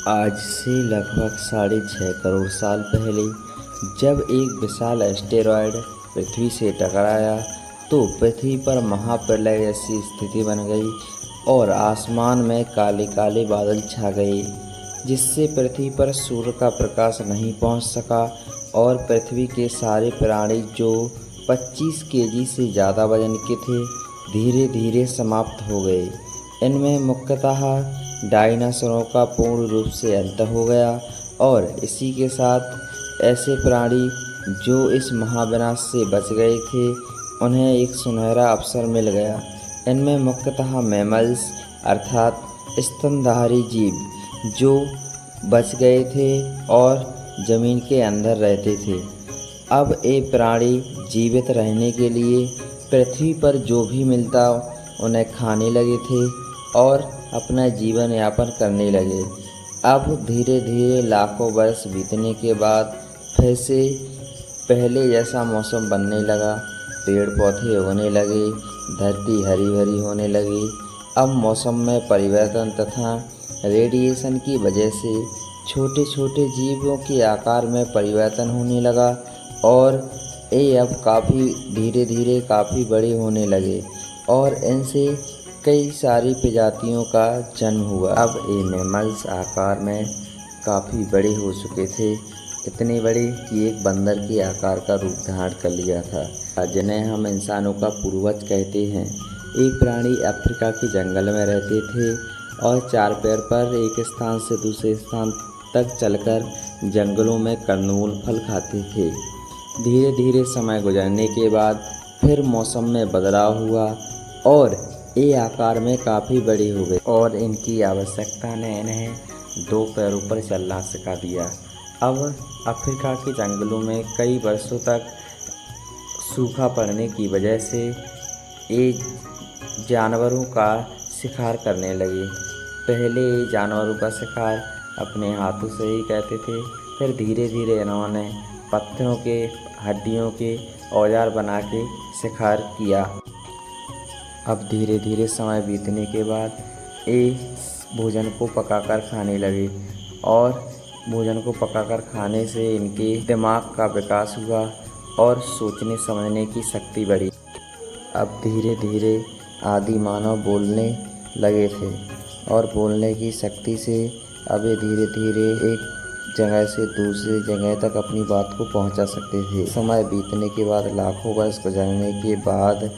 आज से लगभग 6.5 करोड़ साल पहले जब एक विशाल एस्टेरॉयड पृथ्वी से टकराया तो पृथ्वी पर महाप्रलय जैसी स्थिति बन गई और आसमान में काले काले बादल छा गए, जिससे पृथ्वी पर सूर्य का प्रकाश नहीं पहुंच सका और पृथ्वी के सारे प्राणी जो 25 केजी से ज़्यादा वजन के थे धीरे धीरे समाप्त हो गए। इनमें मुख्यतः डायनासोरों का पूर्ण रूप से अंत हो गया और इसी के साथ ऐसे प्राणी जो इस महाविनाश से बच गए थे उन्हें एक सुनहरा अवसर मिल गया। इनमें मुख्यतः मैमल्स अर्थात स्तनधारी जीव जो बच गए थे और ज़मीन के अंदर रहते थे। अब ये प्राणी जीवित रहने के लिए पृथ्वी पर जो भी मिलता उन्हें खाने लगे थे और अपना जीवन यापन करने लगे। अब धीरे धीरे लाखों वर्ष बीतने के बाद फिर से पहले जैसा मौसम बनने लगा, पेड़ पौधे उगने लगे, धरती हरी भरी होने लगी। अब मौसम में परिवर्तन तथा रेडिएशन की वजह से छोटे छोटे जीवों के आकार में परिवर्तन होने लगा और ये अब काफ़ी धीरे धीरे काफ़ी बड़े होने लगे और इनसे कई सारी प्रजातियों का जन्म हुआ। अब ये मैमल्स आकार में काफ़ी बड़े हो चुके थे, इतने बड़े कि एक बंदर के आकार का रूप धारण कर लिया था, जिन्हें हम इंसानों का पूर्वज कहते हैं। एक प्राणी अफ्रीका के जंगल में रहते थे और 4 पैर पर एक स्थान से दूसरे स्थान तक चलकर जंगलों में कंदमूल फल खाते थे। धीरे धीरे समय गुजरने के बाद फिर मौसम में बदलाव हुआ और ये आकार में काफ़ी बड़े हो गए और इनकी आवश्यकता ने इन्हें 2 पैरों पर चलना सिखा दिया। अब अफ्रीका के जंगलों में कई वर्षों तक सूखा पड़ने की वजह से ये जानवरों का शिकार करने लगे। पहले ये जानवरों का शिकार अपने हाथों से ही करते थे, फिर धीरे धीरे इन्होंने पत्थरों के हड्डियों के औजार बना के शिकार किया। अब धीरे धीरे समय बीतने के बाद ये भोजन को पकाकर खाने लगे और भोजन को पकाकर खाने से इनके दिमाग का विकास हुआ और सोचने समझने की शक्ति बढ़ी। अब धीरे धीरे आदि मानव बोलने लगे थे और बोलने की शक्ति से अब ये धीरे धीरे एक जगह से दूसरी जगह तक अपनी बात को पहुंचा सकते थे। समय बीतने के बाद लाखों वर्ष गुजरने के बाद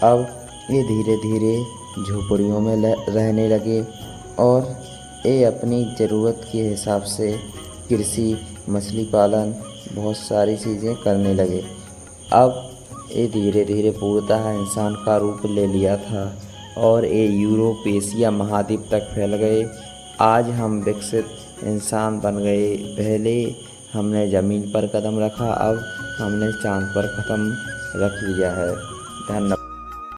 अब ये धीरे धीरे झोपड़ियों में रहने लगे और ये अपनी ज़रूरत के हिसाब से कृषि, मछली पालन, बहुत सारी चीज़ें करने लगे। अब ये धीरे धीरे पूर्णतः इंसान का रूप ले लिया था और ये यूरोप, एशिया महाद्वीप तक फैल गए। आज हम विकसित इंसान बन गए। पहले हमने ज़मीन पर कदम रखा, अब हमने चाँद पर कदम रख लिया है। धन्यवाद।